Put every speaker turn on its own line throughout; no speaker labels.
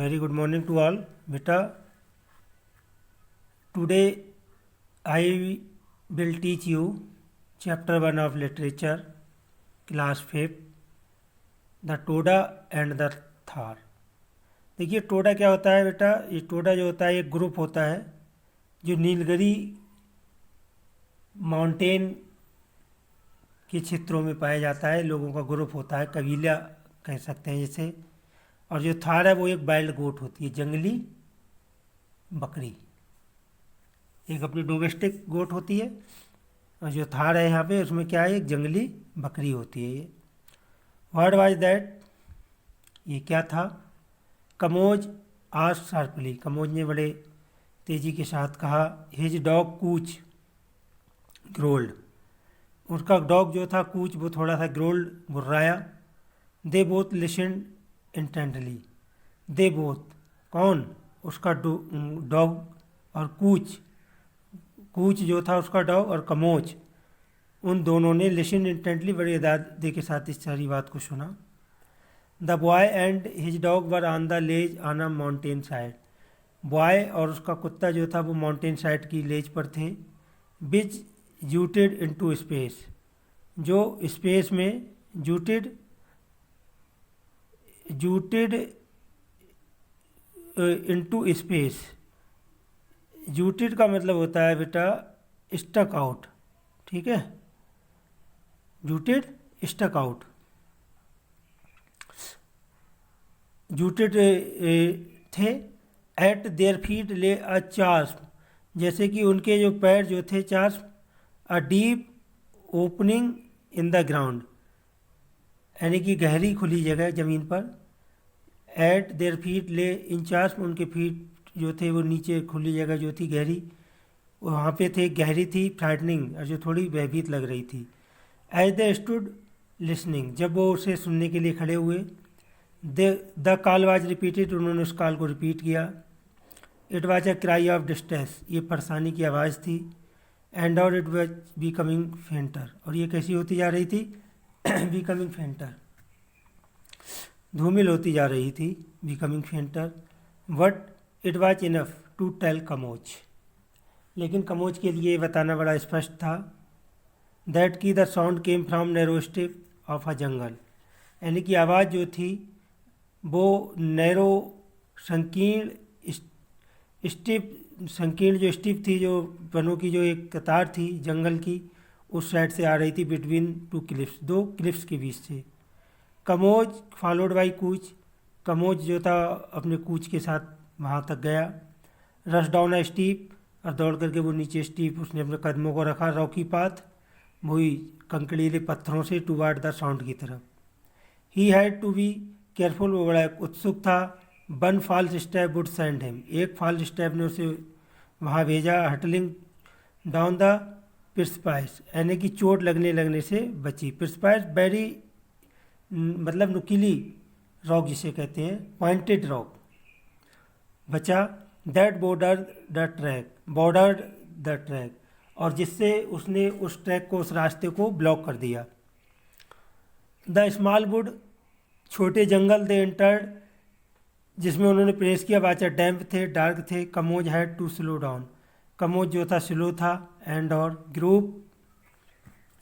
Very good morning to all. बेटा today I will teach you chapter 1 of literature class 5 the Toda and the tahr. देखिए टोडा क्या होता है बेटा। ये टोडा जो होता है एक ग्रुप होता है जो नीलगिरी माउंटेन के क्षेत्रों में पाया जाता है। लोगों का ग्रुप होता है, कबीला कह सकते हैं जैसे। और जो थार है वो एक वाइल्ड गोट होती है, जंगली बकरी। एक अपनी डोमेस्टिक गोट होती है और जो थार है यहाँ पे उसमें क्या है, एक जंगली बकरी होती है। ये व्हाट वाज दैट, ये क्या था। कमोज आस्क्ड शार्पली, कमोज ने बड़े तेजी के साथ कहा। हिज डॉग कूच ग्रोल्ड, उसका डॉग जो था कूच वो थोड़ा सा ग्रोल्ड गुर्राया। They both listened intently, they both कौन, उसका डॉग और कूच, कूच जो था उसका डॉग और कमोच, उन दोनों ने लिसन इंटेंटली बड़ी अदादे के साथ इस सारी बात को सुना। The boy and his dog were on the ledge on a mountain side, boy और उसका कुत्ता जो था वो माउंटेन साइड की लेज पर थे। विच जूटेड इनटू स्पेस, जो स्पेस में जूटेड इनटू स्पेस, जूटेड का मतलब होता है बेटा स्टक आउट, ठीक है। जूटेड स्टक आउट, जूटेड थे। एट देयर फीट ले अ चास्प, जैसे कि उनके जो पैर जो थे chasm. A deep opening in the ground, यानी कि गहरी खुली जगह ज़मीन पर। एट देयर फीट ले इन चास्प, उनके फीट जो थे वो नीचे खुली जगह जो थी गहरी वहाँ पे थे, गहरी थी। फ्राइटनिंग, और जो थोड़ी भयभीत लग रही थी। एज दे स्टूड लिसनिंग, जब वो उसे सुनने के लिए खड़े हुए। द कॉल वाज रिपीटेड, उन्होंने उस कॉल को रिपीट किया। It was a cry of distress, ये परेशानी की आवाज़ थी। एंड और इट वाज बिकमिंग फेंटर, और ये कैसी होती जा रही थी बिकमिंग फेंटर, धूमिल होती जा रही थी। Becoming fainter, but it was enough to tell Kamoch, लेकिन कमोच के लिए बताना बड़ा स्पष्ट था। दैट की the sound came from narrow strip of a jungle, यानी कि आवाज़ जो थी वो नैरो संकीर्ण स्टिप, संकीर्ण जो स्टिप थी, जो वनों की जो एक कतार थी जंगल की, उस साइड से आ रही थी। बिटवीन टू क्लिफ्स, दो क्लिफ्स के बीच से। कमोज फॉलोड बाई कूच, कमोज जो था अपने कूच के साथ वहाँ तक गया। रश डाउन अ स्टीप, और दौड़ करके वो नीचे स्टीप उसने अपने कदमों को रखा। रॉकी पाथ, वही कंकड़ीले पत्थरों से, टूवार्ड द साउंड की तरफ। He had to be careful, वो बड़ा उत्सुक था। One false step would send him, एक फॉल्स स्टेप ने उसे वहाँ भेजा। हटलिंग डाउन द प्रिस्पाइस, यानी कि चोट लगने से बची। प्रिस्पाइस वेरी मतलब नुकीली रॉक जिसे कहते हैं, पॉइंटेड रॉक, बचा। That border the track, border the track, और जिससे उसने उस ट्रैक को, उस रास्ते को ब्लॉक कर दिया। द स्मॉल वुड, छोटे जंगल। दे एंटर्ड, जिसमें उन्होंने प्रेस किया। वाचा डैम्प थे, डार्क थे। कमोज हैड टू स्लो डाउन, कमोज जो था स्लो था। एंड और ग्रुप,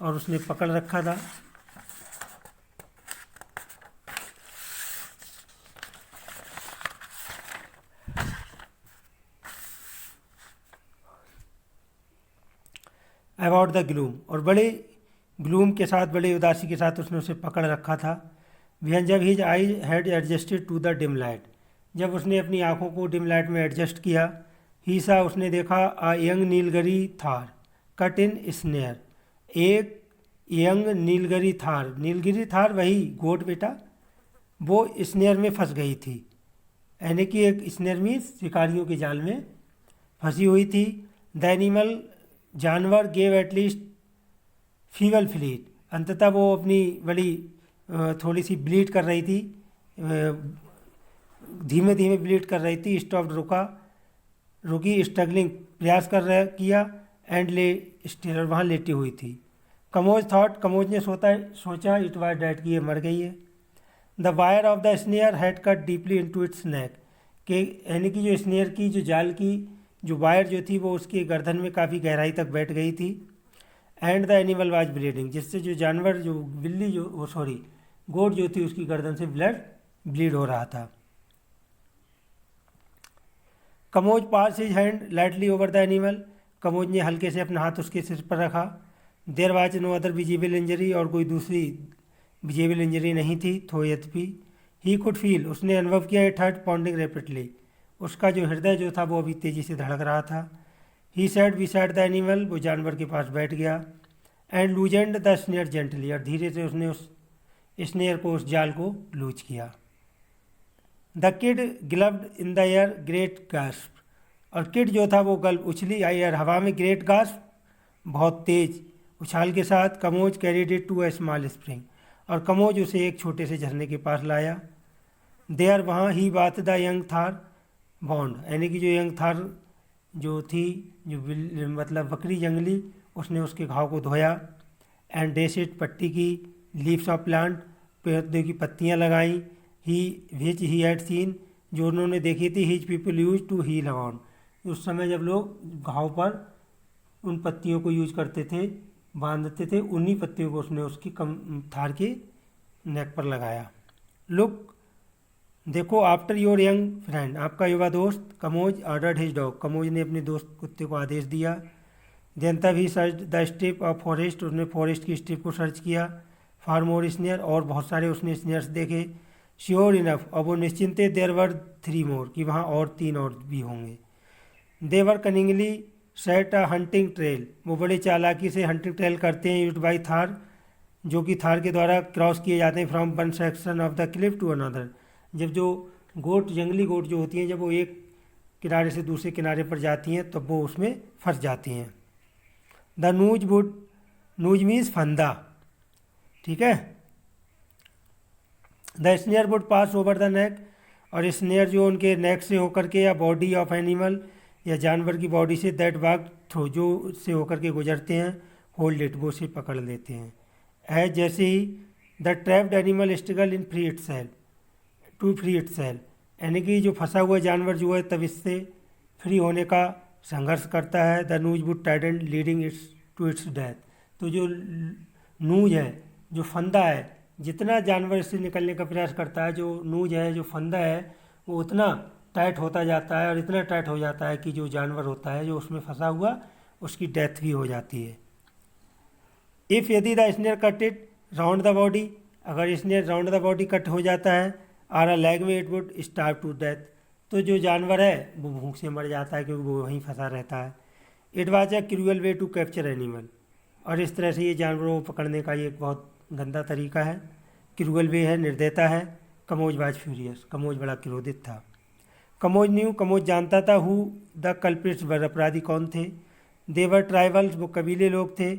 और उसने पकड़ रखा था। अबाउट द ग्लूम, और बड़े ग्लूम के साथ, बड़े उदासी के साथ उसने उसे पकड़ रखा था। जब his eye had adjusted to the dim light, जब उसने अपनी आंखों को डिम लाइट में एडजस्ट किया। ही सा, उसने देखा। A young Nilgiri tahr caught in snare, एक young Nilgiri tahr, Nilgiri tahr वही गोट बेटा, वो स्नेयर में फंस गई थी। यानी कि एक स्नेयर में, शिकारियों के जाल में फंसी हुई थी। द एनिमल, जानवर। गेव एटलीस्ट फीवल फ्लीट, अंततः वो अपनी बड़ी थोड़ी सी ब्लीड कर रही थी, धीमे धीमे ब्लीड कर रही थी। स्टॉप, रुकी। स्ट्रगलिंग, प्रयास किया। एंड ले स्टिल, वहाँ लेटी हुई थी। कमोज थॉट, कमोज ने सोचा। इट वाज डेड, की ये मर गई है। The wire of the snare had cut deeply into its neck, कि यानी कि जो स्नेयर की जो जाल की जो वायर जो थी वो उसके गर्दन में काफ़ी गहराई तक बैठ गई थी। And the animal was bleeding, जिससे जो जानवर जो बिल्ली जो वो सॉरी गोट जो थी उसकी गर्दन से ब्लीड हो रहा था। Kamoj pass his hand lightly over the animal, Kamoj ने हल्के से अपना हाथ उसके सिर पर रखा। There was no other visible injury, और कोई दूसरी विजिबल इंजरी नहीं थी थो यद्यपि। ही कुड फील, उसने अनुभव किया इट हार्ट पाउंडिंग रैपिडली, उसका जो हृदय जो था वो अभी तेज़ी से धड़क रहा था। ही सैड बिसाइड द एनिमल, वो जानवर के पास बैठ गया। एंड लूजेंड द स्नेयर जेंटली, और धीरे से उसने उस स्नेयर को उस जाल को लूज किया। The kid gulped in the air great gasp, और किड जो था वो गल्प उछली एयर हवा में, ग्रेट गास्प बहुत तेज उछाल के साथ। Kamoj carried it to a small spring, और कमोज उसे एक छोटे से झरने के पास लाया। देयर वहाँ ही बात द यंग थार बॉन्ड, यानी कि जो यंग थार जो थी जो मतलब बकरी जंगली, उसने उसके घाव को धोया। एंड डेसिट, पट्टी की। लीव्स ऑफ प्लांट, पौधे की पत्तियाँ लगाई। ही विच ही हैड सीन, जो उन्होंने देखी थी। His people use to heel around, उस समय जब लोग घाव पर उन पत्तियों को यूज करते थे, बांधते थे, उन्हीं पत्तियों को उसने उसकी थार के नेक पर लगाया। लुक, देखो, आफ्टर योर यंग फ्रेंड, आपका युवा दोस्त। Kamoj ordered his dog, Kamoj ने अपने दोस्त कुत्ते को आदेश दिया। देन तब he search the strip of forest, उसने फॉरेस्ट की स्ट्रिप को सर्च किया। फार मोर स्नेयर, और बहुत सारे उसने स्नेयर्स देखे। श्योर इनफ, और वो निश्चिंत थे। देर वर 3 मोर, कि वहाँ और 3 और भी होंगे। They were cunningly set a hunting trail, वो बड़े चालाकी से हंटिंग ट्रेल करते हैं यूज बाई थार, जो कि थार के द्वारा क्रॉस किए जाते हैं from one section of the cliff to another. जब जो गोट जंगली गोट जो होती हैं जब वो एक किनारे से दूसरे किनारे पर जाती हैं तब वो उसमें फंस जाती हैं। The noose would, noose means फंदा, ठीक है। The snare would pass over the neck, और स्नेयर जो उनके नेक से होकर के या बॉडी ऑफ एनिमल या जानवर की body say that walk through, जो से होकर के गुजरते हैं, होल्ड इट, वो से पकड़ लेते हैं। एज जैसे ही the trapped animal struggle in free itself to free itself, यानी कि जो फंसा हुआ जानवर जो है तब इससे फ्री होने का संघर्ष करता है। The noose would tighten leading its to its death, तो जो नूज है जो फंदा है, जितना जानवर इससे निकलने का प्रयास करता है, जो नूज है जो फंदा है वो उतना टाइट होता जाता है, और इतना टाइट हो जाता है कि जो जानवर होता है जो उसमें फंसा हुआ उसकी डेथ भी हो जाती है। इफ़ यदि the snare cut it round the body, अगर snare round the body cut हो जाता है और लेग में, it would starve to death, तो जो जानवर है वो भूख से मर जाता है क्योंकि वो वहीं फंसा रहता है। It was a cruel way to capture animal, और इस तरह से ये जानवरों को पकड़ने का ये एक बहुत गंदा तरीका है। क्रूअल वे है, निर्दयता है। कमोज वाज फ्यूरियस, कमोज बड़ा क्रोधित था। कमोज न्यू, कमोज जानता था हु द कल्प्रिट्स वर, अपराधी कौन थे। देवर ट्राइबल्स, वो कबीले लोग थे।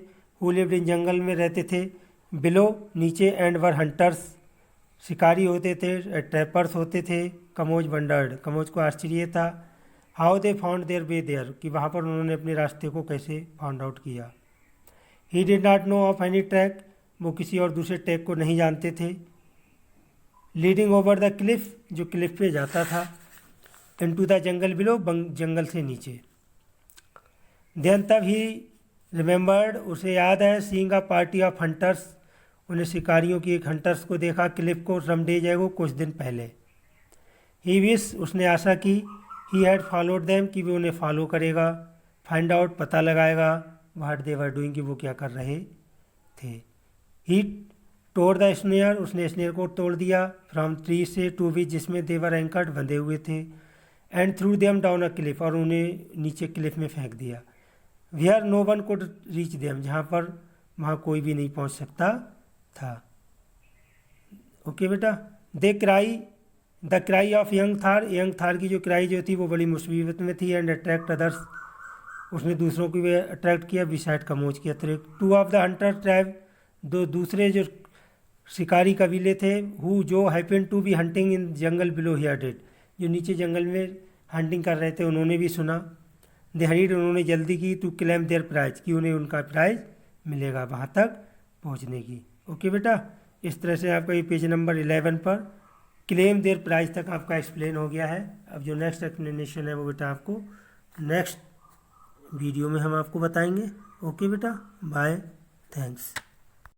हु लिव्ड इन, जंगल में रहते थे। बिलो, नीचे। एंड वर हंटर्स, शिकारी होते थे। ट्रैपर्स होते थे। कमोज वंडर्ड, कमोज को आश्चर्य था। How they found their way there, कि वहाँ पर उन्होंने अपने रास्ते को कैसे फाउंड आउट किया। He did not know of any track, वो किसी और दूसरे ट्रैक को नहीं जानते थे। लीडिंग ओवर द क्लिफ, जो क्लिफ पे जाता था। इनटू द जंगल बिलो, जंगल से नीचे। देन तब ही रिमेंबर्ड, उसे याद है। Seeing a party of hunters, उन्हें शिकारियों की एक हंटर्स को देखा क्लिफ को सम डेज एगो, कुछ दिन पहले। ही विश, उसने आशा की। ही हैड फॉलोड देम, कि वो उन्हें फॉलो करेगा। फाइंड आउट, पता लगाएगा। व्हाट दे वर डूइंग, कि वो क्या कर रहे थे। ही तोड़ द स्नेयर, उसने स्नेयर को तोड़ दिया। फ्रॉम ट्री से, टू विच, जिसमें देवर एंकर्ड, बंधे हुए थे। And threw them down a cliff, और उन्हें नीचे क्लिफ में फेंक दिया। Where no one could reach them, जहाँ पर वहाँ कोई भी नहीं पहुँच सकता था। ओके बेटा। दे cry, the cry of young Thar, young Thar की जो क्राई जो थी वो बड़ी मुसीबत में थी। एंड अट्रैक्ट अदर्स, उसने दूसरों को भी अट्रैक्ट किया बिसाइड कमोज के अतिरिक्त। Two of the hunter tribe, दो दूसरे जो शिकारी कबीले थे, हु जो happen to be hunting in jungle below here did, जो नीचे जंगल में हंटिंग कर रहे थे, उन्होंने भी सुना। दे हरीड, उन्होंने जल्दी की। टू क्लेम देयर प्राइज, कि उन्हें उनका प्राइज मिलेगा वहाँ तक पहुँचने की। ओके बेटा, इस तरह से आपका ये पेज नंबर 11 पर क्लेम देयर प्राइस तक आपका एक्सप्लेन हो गया है। अब जो नेक्स्ट एक्सप्लेनेशन है वो बेटा आपको नेक्स्ट वीडियो में हम आपको बताएंगे। ओके बेटा, बाय, थैंक्स।